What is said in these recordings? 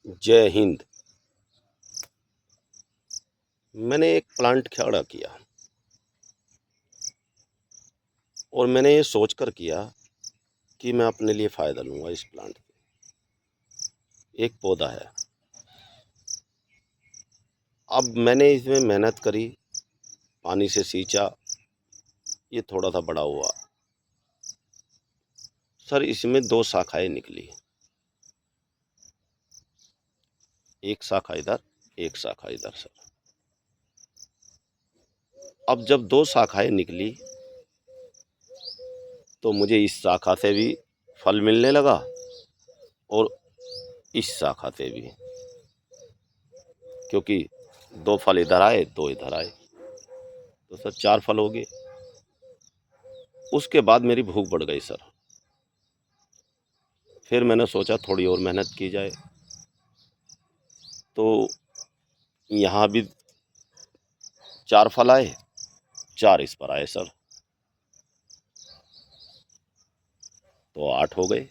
जय हिंद। मैंने एक प्लांट खड़ा किया और मैंने ये सोचकर किया कि मैं अपने लिए फ़ायदा लूँगा इस प्लांट से। एक पौधा है। अब मैंने इसमें मेहनत करी, पानी से सींचा, ये थोड़ा सा बड़ा हुआ। सर इसमें 2 शाखाएँ निकली, एक शाखा इधर, एक शाखा इधर सर। अब जब 2 शाखाएँ निकली तो मुझे इस शाखा से भी फल मिलने लगा और इस शाखा से भी, क्योंकि 2 फल इधर आए, 2 इधर आए, तो सर 4 फल हो गए। उसके बाद मेरी भूख बढ़ गई सर। फिर मैंने सोचा थोड़ी और मेहनत की जाए, तो यहाँ भी 4 फल आए, 4 इस पर आए सर, तो 8 हो गए।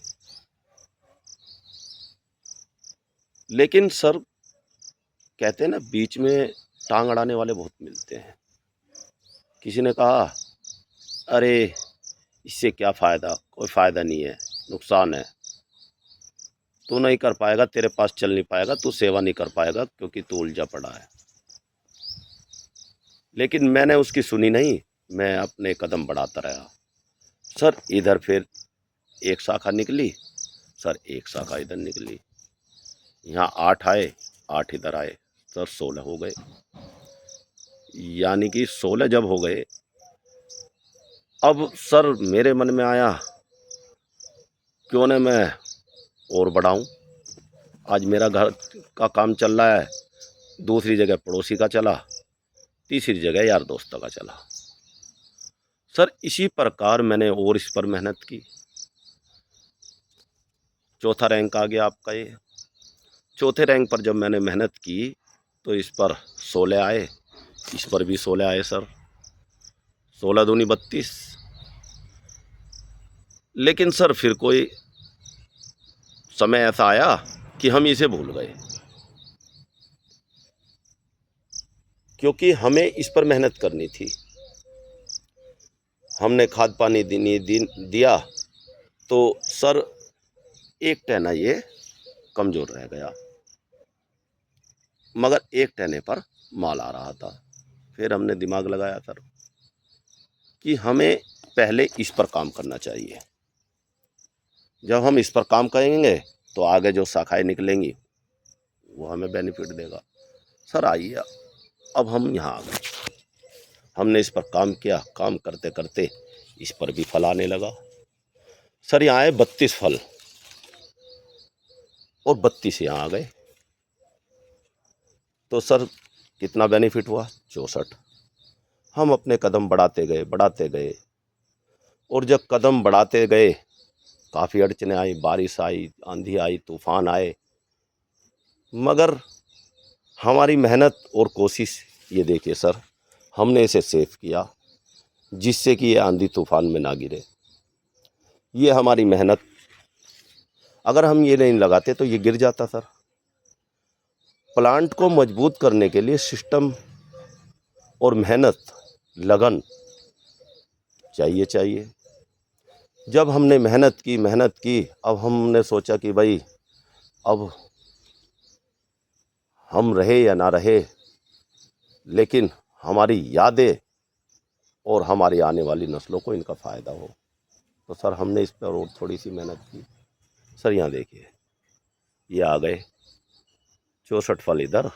लेकिन सर कहते हैं ना, बीच में टांग अड़ाने वाले बहुत मिलते हैं। किसी ने कहा अरे इससे क्या फ़ायदा, कोई फ़ायदा नहीं है, नुकसान है, तू नहीं कर पाएगा, तेरे पास चल नहीं पाएगा, तू सेवा नहीं कर पाएगा क्योंकि तू उलझा पड़ा है। लेकिन मैंने उसकी सुनी नहीं, मैं अपने कदम बढ़ाता रहा। सर इधर फिर एक शाखा निकली, सर एक शाखा इधर निकली, यहाँ 8 आए, 8 इधर आए, सर 16 हो गए। यानी कि 16 जब हो गए, अब सर मेरे मन में आया क्यों न मैं और बढ़ाऊं। आज मेरा घर का काम चल रहा है, दूसरी जगह पड़ोसी का चला, तीसरी जगह यार दोस्तों का चला। सर इसी प्रकार मैंने और इस पर मेहनत की, चौथा रैंक आ गया आपका ये। चौथे रैंक पर जब मैंने मेहनत की तो इस पर 16 आए, इस पर भी 16 आए सर, 16 दूनी 32। लेकिन सर फिर कोई समय ऐसा आया कि हम इसे भूल गए, क्योंकि हमें इस पर मेहनत करनी थी। हमने खाद पानी दिया तो सर एक टहना ये कमज़ोर रह गया, मगर एक टहने पर माल आ रहा था। फिर हमने दिमाग लगाया सर कि हमें पहले इस पर काम करना चाहिए। जब हम इस पर काम करेंगे तो आगे जो शाखाएं निकलेंगी वो हमें बेनिफिट देगा। सर आइए, अब हम यहाँ आ गए, हमने इस पर काम किया, काम करते करते इस पर भी फल आने लगा। सर यहाँ आए 32 फल और 32 यहाँ आ गए, तो सर कितना बेनिफिट हुआ, 64। हम अपने कदम बढ़ाते गए और जब कदम बढ़ाते गए काफ़ी अड़चने आई, बारिश आई, आंधी आई, तूफान आए, मगर हमारी मेहनत और कोशिश, ये देखिए सर हमने इसे सेव किया जिससे कि ये आंधी तूफान में ना गिरे। ये हमारी मेहनत, अगर हम ये नहीं लगाते तो ये गिर जाता सर। प्लांट को मजबूत करने के लिए सिस्टम और मेहनत, लगन चाहिए। जब हमने मेहनत की, अब हमने सोचा कि भाई अब हम रहे या ना रहे, लेकिन हमारी यादें और हमारी आने वाली नस्लों को इनका फ़ायदा हो। तो सर हमने इस पर और थोड़ी सी मेहनत की। सर यहाँ देखिए, ये आ गए 64 फल इधर,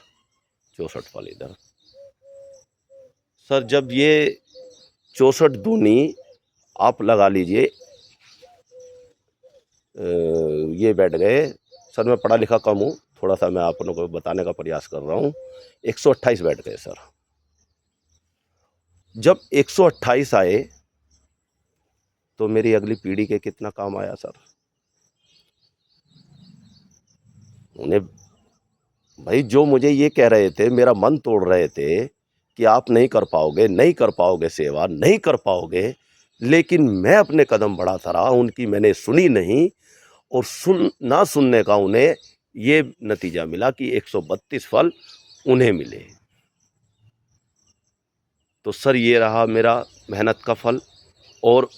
64 फल इधर। सर जब ये 64 दूनी आप लगा लीजिए, ये बैठ गए। सर मैं पढ़ा लिखा कम हूँ, थोड़ा सा मैं आप लोगों को बताने का प्रयास कर रहा हूँ। 128 बैठ गए सर। जब 128 आए तो मेरी अगली पीढ़ी के कितना काम आया सर। उन्हें भाई जो मुझे ये कह रहे थे, मेरा मन तोड़ रहे थे कि आप नहीं कर पाओगे सेवा, नहीं कर पाओगे, लेकिन मैं अपने कदम बढ़ाता रहा, उनकी मैंने सुनी नहीं। और ना सुनने का उन्हें ये नतीजा मिला कि 132 फल उन्हें मिले। तो सर ये रहा मेरा मेहनत का फल और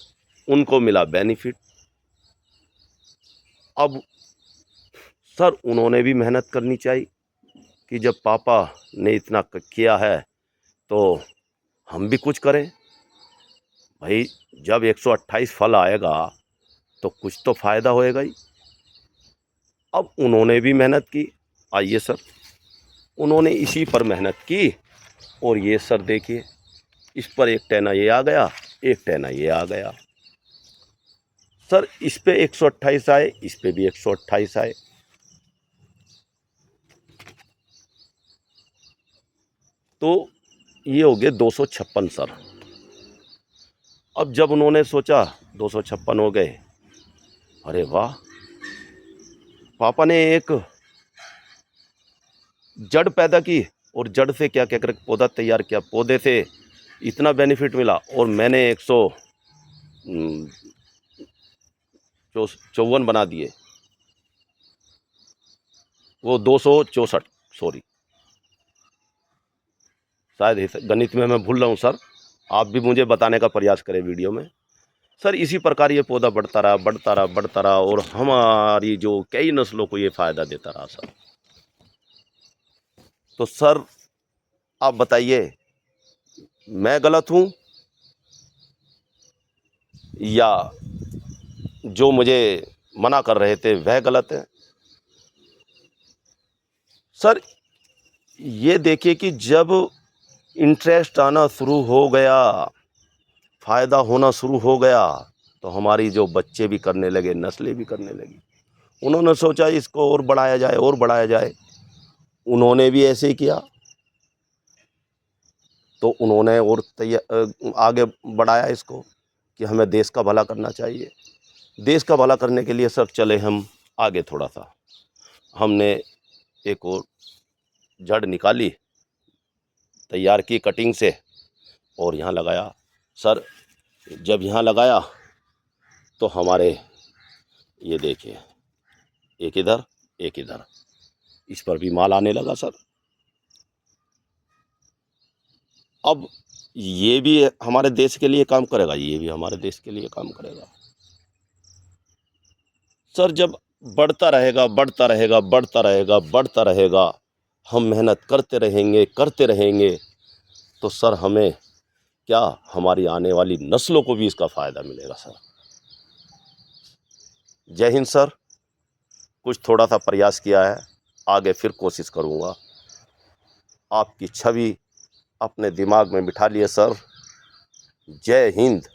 उनको मिला बेनिफिट। अब सर उन्होंने भी मेहनत करनी चाहिए कि जब पापा ने इतना किया है तो हम भी कुछ करें। भाई जब 128 फल आएगा तो कुछ तो फ़ायदा होएगा ही। अब उन्होंने भी मेहनत की। आइए सर, उन्होंने इसी पर मेहनत की और ये सर देखिए, इस पर एक टैना ये आ गया, एक टैना ये आ गया। सर इस पे 128 आए, इस पे भी 128 आए। तो ये हो गए 256 सर। अब जब उन्होंने सोचा 256 हो गए, अरे वाह, पापा ने एक जड़ पैदा की और जड़ से क्या क्या कर पौधा तैयार किया, पौधे से इतना बेनिफिट मिला और मैंने 154 बना दिए, वो 264, सॉरी शायद गणित में मैं भूल रहा हूँ सर, आप भी मुझे बताने का प्रयास करें वीडियो में। सर इसी प्रकार ये पौधा बढ़ता रहा बढ़ता रहा बढ़ता रहा और हमारी जो कई नस्लों को ये फ़ायदा देता रहा सर। तो सर आप बताइए, मैं गलत हूँ या जो मुझे मना कर रहे थे वह गलत है? सर ये देखिए कि जब इंटरेस्ट आना शुरू हो गया, फ़ायदा होना शुरू हो गया, तो हमारी जो बच्चे भी करने लगे, नस्लें भी करने लगी। उन्होंने सोचा इसको और बढ़ाया जाए और बढ़ाया जाए, उन्होंने भी ऐसे ही किया। तो उन्होंने और आगे बढ़ाया इसको कि हमें देश का भला करना चाहिए। देश का भला करने के लिए सर चले हम आगे थोड़ा सा। हमने एक और जड़ निकाली, तैयार की कटिंग से और यहाँ लगाया। सर जब यहाँ लगाया तो हमारे ये देखिए, एक इधर एक इधर, इस पर भी माल आने लगा सर। अब ये भी हमारे देश के लिए काम करेगा, ये भी हमारे देश के लिए काम करेगा। सर जब बढ़ता रहेगा बढ़ता रहेगा बढ़ता रहेगा बढ़ता रहेगा, हम मेहनत करते रहेंगे तो सर हमें क्या, हमारी आने वाली नस्लों को भी इसका फ़ायदा मिलेगा सर। जय हिंद सर। कुछ थोड़ा सा प्रयास किया है, आगे फिर कोशिश करूँगा। आपकी छवि अपने दिमाग में बिठा लिए सर। जय हिंद।